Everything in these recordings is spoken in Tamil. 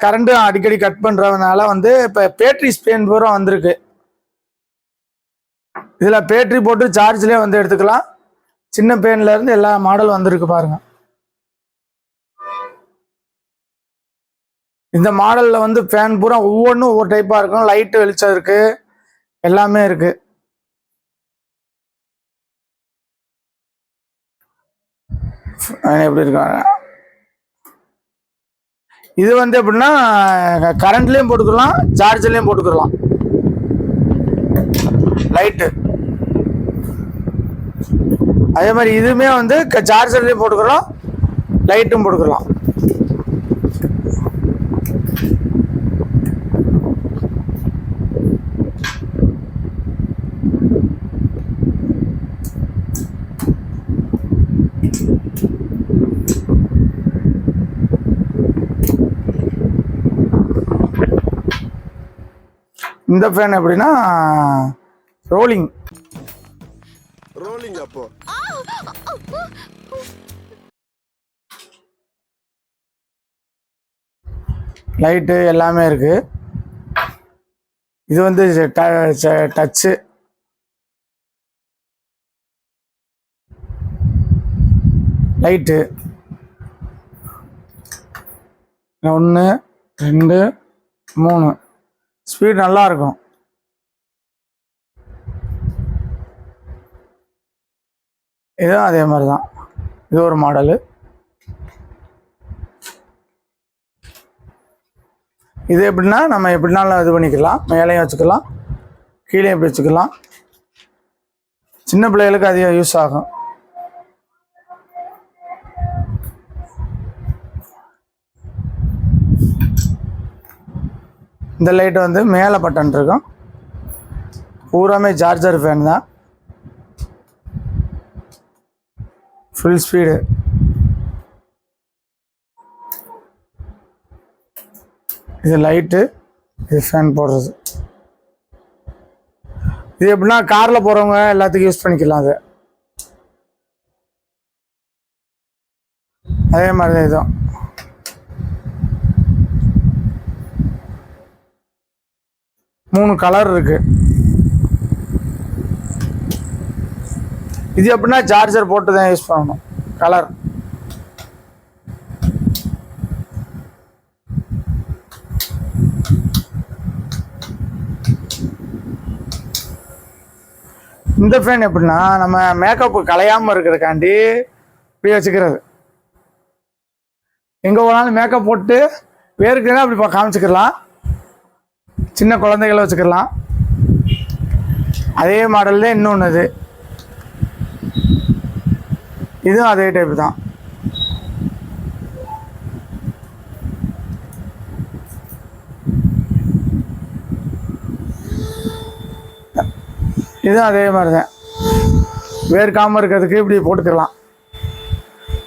கரண்ட் அடிக்கடி கட் பண்றதுனால வந்து இப்போ பேட்டரி ஸ்பேன் பூரா வந்திருக்கு. இதுல பேட்டரி போட்டு சார்ஜ்லயே வந்து எடுத்துக்கலாம். சின்ன பேன்ல இருந்து எல்லா மாடல் வந்திருக்கு பாருங்க. இந்த மாடல்ல வந்து ஃபேன் பூரா ஒவ்வொன்றும் ஒவ்வொரு டைப்பா இருக்கும். லைட் வெளிச்சம் இருக்கு, எல்லாமே இருக்கு. எப்படி இருக்காங்க இது வந்து எப்படின்னா கரண்ட்லயும் போட்டுக்கலாம், சார்ஜர்லயும் போட்டுக்கலாம். லைட்டு அதே மாதிரி இதுவுமே வந்து சார்ஜர்லயும் போட்டுக்கலாம், லைட்டும் போட்டுக்கலாம். இந்த ஃபேன் எப்படின்னா ரோலிங் அப்போ லைட்டு எல்லாமே இருக்கு. இது வந்து டச்சு லைட்டு 1 2 3 ஸ்பீட் நல்லா இருக்கும். இதுவும் அதே மாதிரி தான். இது ஒரு மாடலு. இது எப்படின்னா நம்ம எப்படினாலும் இது பண்ணிக்கலாம். மேலேயும் வச்சுக்கலாம், கீழே எப்படி வச்சுக்கலாம். சின்ன பிள்ளைகளுக்கு அதிகம் யூஸ் ஆகும். இந்த லைட் வந்து மேலே பட்டன் இருக்கும். பூராமே சார்ஜர் ஃபேன் தான். Full speed. இது லைட்டு, இது ஃபேன் போடுறது. இது எப்படின்னா காரில் போகிறவங்க எல்லாத்துக்கும் யூஸ் பண்ணிக்கலாம். அது அதே மாதிரி தான். இதுவும் 3 கலர் இருக்கு. இது எப்படின்னா சார்ஜர் போட்டு தான் யூஸ் பண்ணணும். கலர் இந்த ஃபேன் எப்படின்னா நம்ம மேக்கப் கலையாமல் இருக்கிறதுக்காண்டி இப்படி வச்சுக்கிறது. எங்கே போனாலும் மேக்கப் போட்டு வேறுக்குன்னா அப்படி காமிச்சுக்கலாம். சின்ன குழந்தைகளை வச்சுக்கலாம். அதே மாடல்ல இன்னொன்று இது. இதுவும் அதே டைப் தான். இதுவும் அதே மாதிரி தான். வேர்க்காமல் இருக்கிறதுக்கு இப்படி போட்டுக்கலாம்.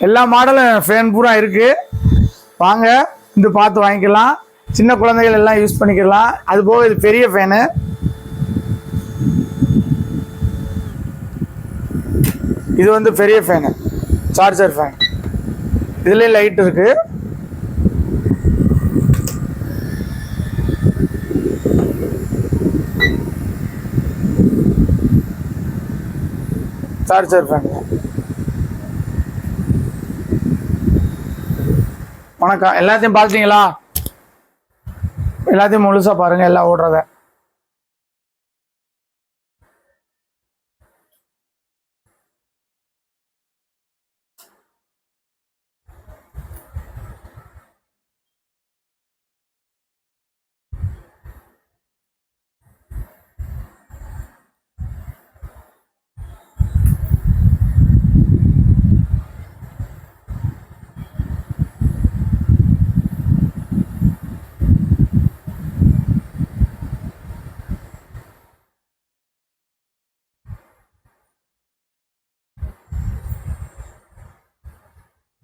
எல்லா மாடலும் ஃபேன் பூரா இருக்கு. வாங்க இது பார்த்து வாங்கிக்கலாம். சின்ன குழந்தைகள் எல்லாம் யூஸ் பண்ணிக்கலாம். அது போக இது பெரிய ஃபேனு. இது வந்து பெரிய ஃபேனு, சார்ஜர் ஃபேன். இதுலேயும் லைட் இருக்கு. Charger fan. வணக்கம். எல்லாத்தையும் பார்த்துட்டீங்களா? எல்லாத்தையும் முழுசாக பாருங்கள், எல்லாம் ஓடுறத.